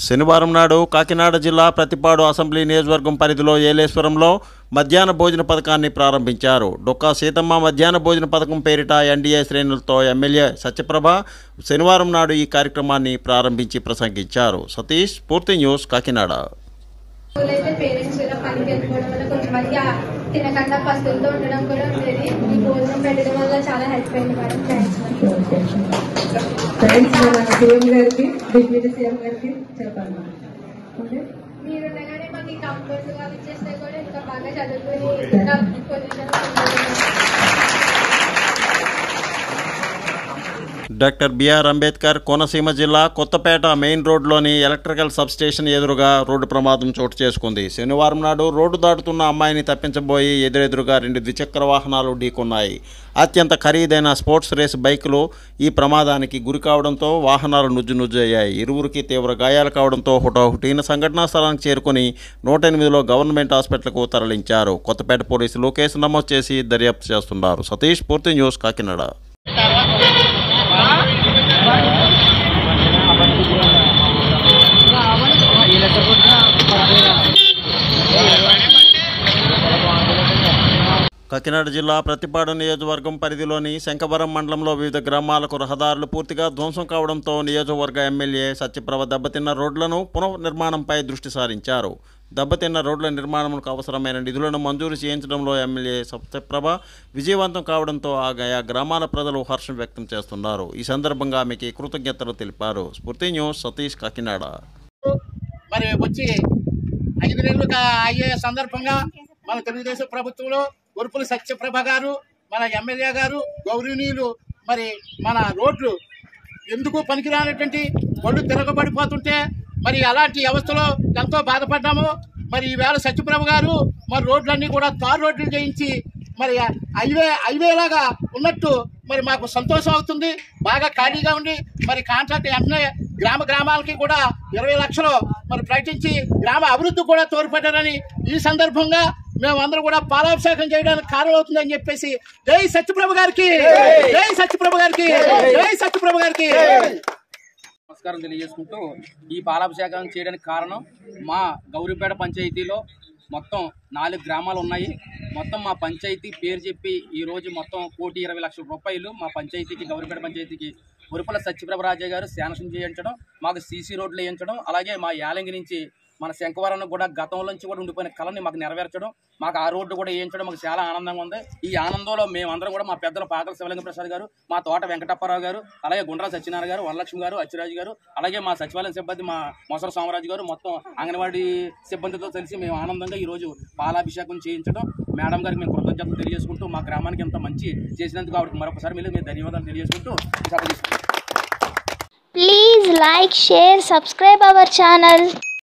శనివారం నాడు కాకినాడ జిల్లా ప్రతిపాడు అసెంబ్లీ నియోజకవర్గం పరిధిలో ఏలేశ్వరంలో మధ్యాహ్న భోజన పథకాన్ని ప్రారంభించారు. డొక్కా సీతమ్మ మధ్యాహ్న భోజన పథకం పేరిట ఎన్డీఏ శ్రేణులతో ఎమ్మెల్యే సత్యప్రభ శనివారం నాడు ఈ కార్యక్రమాన్ని ప్రారంభించి ప్రసంగించారు. సతీష్, పూర్తి న్యూస్, కాకినాడ. తినకుండా పస్తులతో ఉండడం కూడా ఉండేది. ఈ భోజనం పెట్టడం వల్ల చాలా హెల్ప్ అయింది మేడం. మీరు ఉండగానే మాకు ఈ కంఫర్ట్ వాళ్ళు ఇచ్చేస్తే కూడా ఇంకా బాగా చదువుకుని ఇంకా position. Doctor B R Ambedkar Konaseema జిల్లా కొత్తపేట మెయిన్ రోడ్లోని ఎలక్ట్రికల్ సబ్స్టేషన్ ఎదురుగా రోడ్డు ప్రమాదం చోటు చేసుకుంది. శనివారం నాడు రోడ్డు దాటుతున్న అమ్మాయిని తప్పించబోయి ఎదురెదురుగా 2 ద్విచక్ర వాహనాలు ఢీకొన్నాయి. అత్యంత ఖరీదైన స్పోర్ట్స్ రేస్ బైకులు ఈ ప్రమాదానికి గురి కావడంతో వాహనాలు నుజ్జునుజ్జయ్యాయి. ఇరువురికి తీవ్ర గాయాలు కావడంతో హుటాహుటిన సంఘటనా స్థలానికి చేరుకుని 108లో గవర్నమెంట్ హాస్పిటల్కు తరలించారు. కొత్తపేట పోలీసులు కేసు నమోదు చేసి దర్యాప్తు చేస్తున్నారు. సతీష్, పూర్తి న్యూస్, కాకినాడ. కాకినాడ జిల్లా ప్రతిపాడు నియోజకవర్గం పరిధిలోని శంకవరం మండలంలో వివిధ గ్రామాలకు రహదారులు పూర్తిగా ధ్వంసం కావడంతో నియోజకవర్గ ఎమ్మెల్యే సత్యప్రభ దెబ్బతిన్న రోడ్లను పునర్నిర్మాణంపై దృష్టి సారించారు. దెబ్బతిన్న రోడ్ల నిర్మాణంకు అవసరమైన నిధులను మంజూరు చేయించడంలో ఎమ్మెల్యే సత్యప్రభ విజయవంతం కావడంతో ఆయా గ్రామాల ప్రజలు హర్షం వ్యక్తం చేస్తున్నారు. ఈ సందర్భంగా ఆమెకి కృతజ్ఞతలు తెలిపారు. స్ఫూర్తి న్యూస్, సతీష్, కాకినాడ. మరి వచ్చి 5 నెలలుగా అయ్యే సందర్భంగా మన తెలుగుదేశం ప్రభుత్వంలో ఉరుపుల సత్యప్రభ గారు, మన ఎమ్మెల్యే గారు, గౌరవనీయులు మరి మన రోడ్లు ఎందుకు పనికిరానటువంటి ఒళ్ళు తిరగబడిపోతుంటే మరి అలాంటి వ్యవస్థలో ఎంతో బాధపడ్డాము. మరి ఈవేళ సత్యప్రభ గారు మరి రోడ్లన్నీ కూడా తారు రోడ్లు చేయించి మరి హైవేలాగా ఉన్నట్టు మరి మాకు సంతోషం అవుతుంది. బాగా ఖాళీగా ఉండి మరి కాంట్రాక్ట్ వెంటనే గ్రామాలకి కూడా 20 లక్షలు మరి ప్రకటించి గ్రామ అభివృద్ధి కూడా తోడ్పడ్డారని ఈ సందర్భంగా మేమందరూ కూడా పాలాభిషేకం చేయడానికి కారణం అవుతుందని చెప్పేసి జై సత్యప్రభ గారికి, జై సత్యప్రభ గారికి, జై సత్యప్రభ గారికి నమస్కారం తెలియజేసుకుంటూ ఈ పాలాభిషేకం చేయడానికి కారణం మా గౌరీపేట పంచాయతీలో మొత్తం 4 గ్రామాలు ఉన్నాయి. మొత్తం మా పంచాయతీ పేరు చెప్పి ఈరోజు మొత్తం 1,20,00,000 రూపాయలు మా పంచాయతీకి, గౌరీపేట పంచాయతీకి ఉరుపుల సత్యప్రభ రాజయ్య గారు శాంక్షన్ చేయించడం, మాకు సీసీ రోడ్లు వేయించడం, అలాగే మా యాలంగి నుంచి మన శంకవరం కూడా గతంలో నుంచి కూడా ఉండిపోయిన కళని మాకు నెరవేర్చడం, మాకు ఆ రోడ్డు కూడా వేయించడం మాకు చాలా ఆనందంగా ఉంది. ఈ ఆనందంలో మేమందరం కూడా మా పెద్దలు పాకల శివలింగ ప్రసాద్ గారు, మా తోట వెంకటప్పారావు గారు, అలాగే గుండ్రా సత్యనారాయణ గారు, వరలక్ష్మి గారు, అచ్చిరాజు గారు, అలాగే మా సచివాలయం సిబ్బంది మా మొసర సోమరాజు గారు, మొత్తం అంగన్వాడీ సిబ్బందితో కలిసి మేము ఆనందంగా ఈరోజు పాలాభిషేకం చేయించడం మేడం గారికి మేము కృతజ్ఞతలు తెలియజేసుకుంటూ మా గ్రామానికి ఎంత మంచి చేసినందుకు ఆవిడకి మరొకసారి మేము ధన్యవాదాలు తెలియజేసుకుంటూ Please like, share, subscribe our channel.